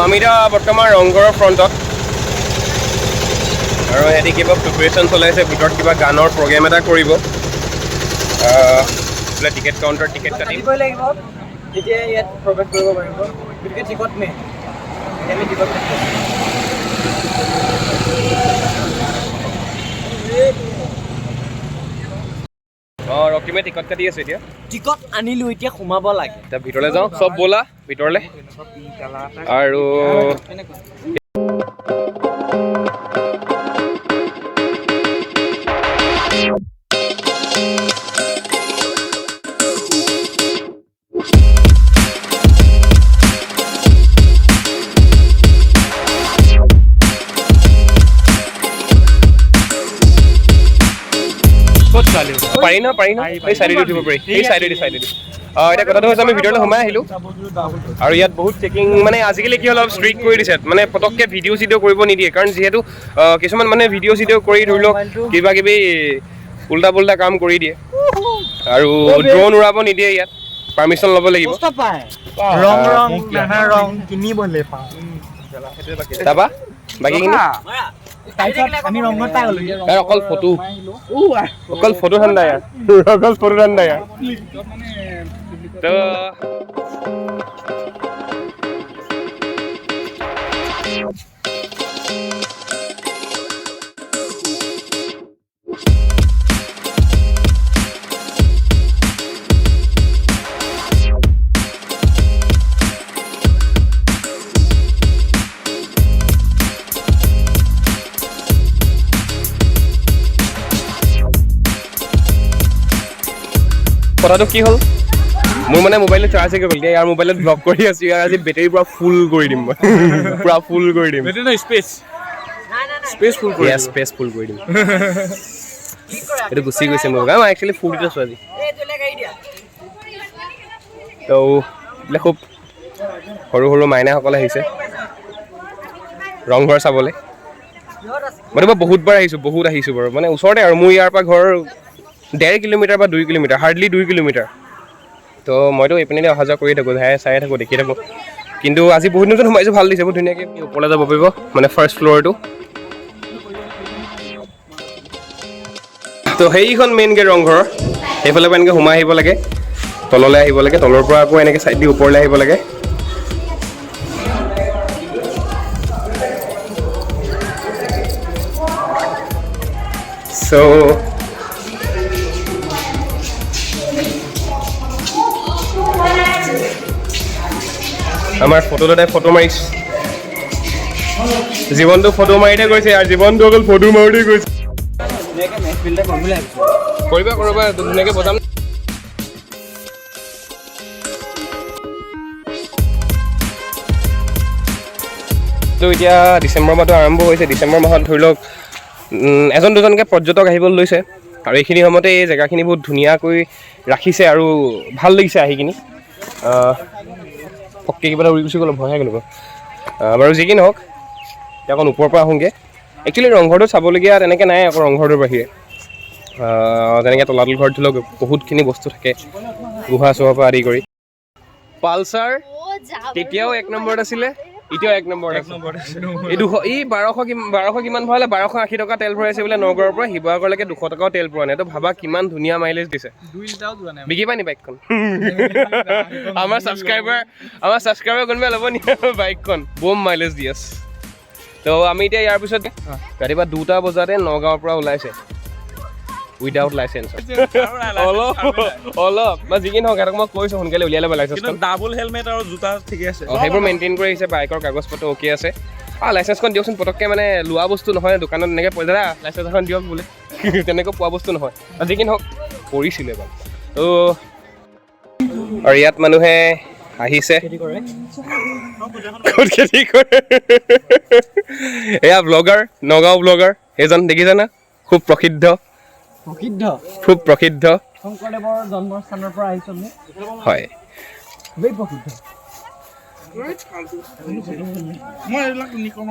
আমি এতিয়া বৰ্তমান ৰংঘৰৰ ফ্ৰণ্টত আৰু সিহঁতি কিবা প্ৰিপেৰেশ্যন চলাইছে ভিতৰত কিবা গানৰ প্ৰগ্ৰেম এটা কৰিব টিকেট কাউণ্টাৰ টিকেট কাটিব লাগিব তেতিয়া ইয়াত প্ৰৱেশ কৰিব পাৰিব গতিকে টিকট মে আমি টিকট ৰক্তিমে টিকট কাটি আছে এতিয়া টিকট আনিলোঁ এতিয়া সোমাব লাগে এতিয়া ভিতৰলৈ যাওঁ চব ব'লা ভিতৰলৈ আৰু পাৰি ন এই চাইডেদি উঠিব পাৰি এই চাইডেদি এতিয়া কথাটো হৈছে আমি ভিতৰলৈ সোমাই আহিলোঁ আৰু ইয়াত বহুত চেকিং মানে আজিকালি কি হ'ল অলপ ষ্ট্ৰিক্ট কৰি দিছে মানে পটককৈ ভিডিঅ' চিডিঅ' কৰিব নিদিয়ে কাৰণ যিহেতু কিছুমান মানে ভিডিঅ' চিডিঅ' কৰি ধৰি লওক কিবা কিবি উল্টা পুল্টা কাম কৰি দিয়ে আৰু ড্ৰোন উৰাব নিদিয়ে ইয়াত পাৰ্মিশ্যন ল'ব লাগিব তাৰপৰা বাকীখিনি অকল ফটো ঠাণ্ডা ইয়াৰ কথাটো কি হ'ল মোৰ মানে মোবাইলত চাৰ্জ শেষ হ'ল ইয়াৰ মোবাইলত ব্লক কৰি আছোঁ ইয়াৰ আজি বেটেৰী পুৰা ফুল কৰি দিম মই পুৰা ফুল কৰি দিম স্পেচ ফুল কৰি দিম এইটো গুচি গৈছে মোৰ মই একচুৱেলি ফুৰিত আছোঁ আজি তো বোলে খুব সৰু সৰু মাইনাসকল আহিছে ৰংঘৰ চাবলৈ মই বহুতবাৰ বহুত আহিছোঁ বাৰু মানে ওচৰতে আৰু মোৰ ইয়াৰ পৰা ঘৰ 1.5 কিলোমিটাৰ বা 2 কিলোমিটাৰ হাৰ্ডলি 2 কিলোমিটাৰ তো মইতো এইপিনেদি অহা যোৱা কৰি থাকোঁ চাই থাকোঁ দেখি থাকোঁ কিন্তু আজি বহুত দিন সোমাইছোঁ ভাল দিছে বহুত ধুনীয়াকৈ ওপৰলৈ যাব পাৰিব মানে ফাৰ্ষ্ট ফ্ল'ৰটো তো সেইখন মেইন গেট ৰংঘৰৰ সেইফালৰ পৰা এনেকৈ সোমাই আহিব লাগে তললৈ আহিব লাগে তলৰ পৰা আকৌ এনেকৈ চাইড দি ওপৰলৈ আহিব লাগে চ' আমাৰ ফটোতে ফটো মাৰিছে জীৱনটো ফটো মাৰিতে গৈছে আৰু জীৱনটো অকল ফটো মাৰোঁতে গৈছে কৰিবা ধুনীয়াকৈ বজাম তো এতিয়া ডিচেম্বৰ মাহটো আৰম্ভ হৈছে ডিচেম্বৰ মাহত ধৰি লওক এজন দুজনকৈ পৰ্যটক আহিবলৈ লৈছে আৰু এইখিনি সময়তে এই জেগাখিনি বহুত ধুনীয়াকৈ ৰাখিছে আৰু ভাল লাগিছে আহি কিনি পককৈ কিবা এটা উৰি গুচি গ'ল ভয় কেনেকুৱা বাৰু যি কি নহওক এতিয়া অকণ ওপৰৰ পৰা আহোঁগৈ একচুৱেলি ৰংঘৰটো চাবলগীয়া তেনেকৈ নাই আকৌ ৰংঘৰটোৰ বাহিৰে যেনেকৈ তলাতল ঘৰত ধৰি লওক বহুতখিনি বস্তু থাকে গুহা চুহাৰ পৰা আদি কৰি পালচাৰ তেতিয়াও 1 নম্বৰত আছিলে এতিয়াও 1 নম্বৰত এই 1200 কিমান ভৰালে 1280 টকা তেল ভৰাইছে বোলে নগাঁৱৰ পৰা শিৱসাগৰলৈকে 200 টকাও তেল ভৰোৱা নাই তো ভাবা কিমান ধুনীয়া মাইলেজ দিছে বিকি পাই নি বাইকখন আমাৰ ছাবস্ক্ৰাইবাৰ কোনোবাই ল'ব নি বাইকখন বম মাইলেজ দি আছে তো আমি এতিয়া ইয়াৰ পিছত ৰাতিপুৱা 2টা বজাতে নগাঁৱৰ পৰা ওলাইছে উইদাউট লাইচেন্স অলপ বা যি কি নহওক সিহঁতক মই কৈছোঁ সোনকালে উলিয়াই ল'ব লাইচেন্সখন ডাবল হেলমেট আৰু জোতা ঠিকে আছে সেইবোৰ মেইনটেইন কৰি আহিছে বাইকৰ কাগজ পত্ৰ অ'কে আছে লাইচেন্সখন দিয়কচোন পটককৈ মানে লোৱা বস্তু নহয় দোকানত এনেকৈ দাদা লাইচেন্স এখন দিয়ক বোলে তেনেকৈ পোৱা বস্তু নহয় যি কি নহওক কৰিছিলে বাৰু তো আৰু ইয়াত মানুহে আহিছে ক'ত খেতি কৰে এয়া ব্লগাৰ নগাঁও ব্লগাৰ এইজন দেখিছে না খুব প্ৰসিদ্ধ খুব প্ৰসিদ্ধ শংকৰদেৱৰ জন্মস্থানৰ পৰা আহিছোঁ হয় খুবেই প্ৰসিদ্ধ মই এইবিলাক নিকম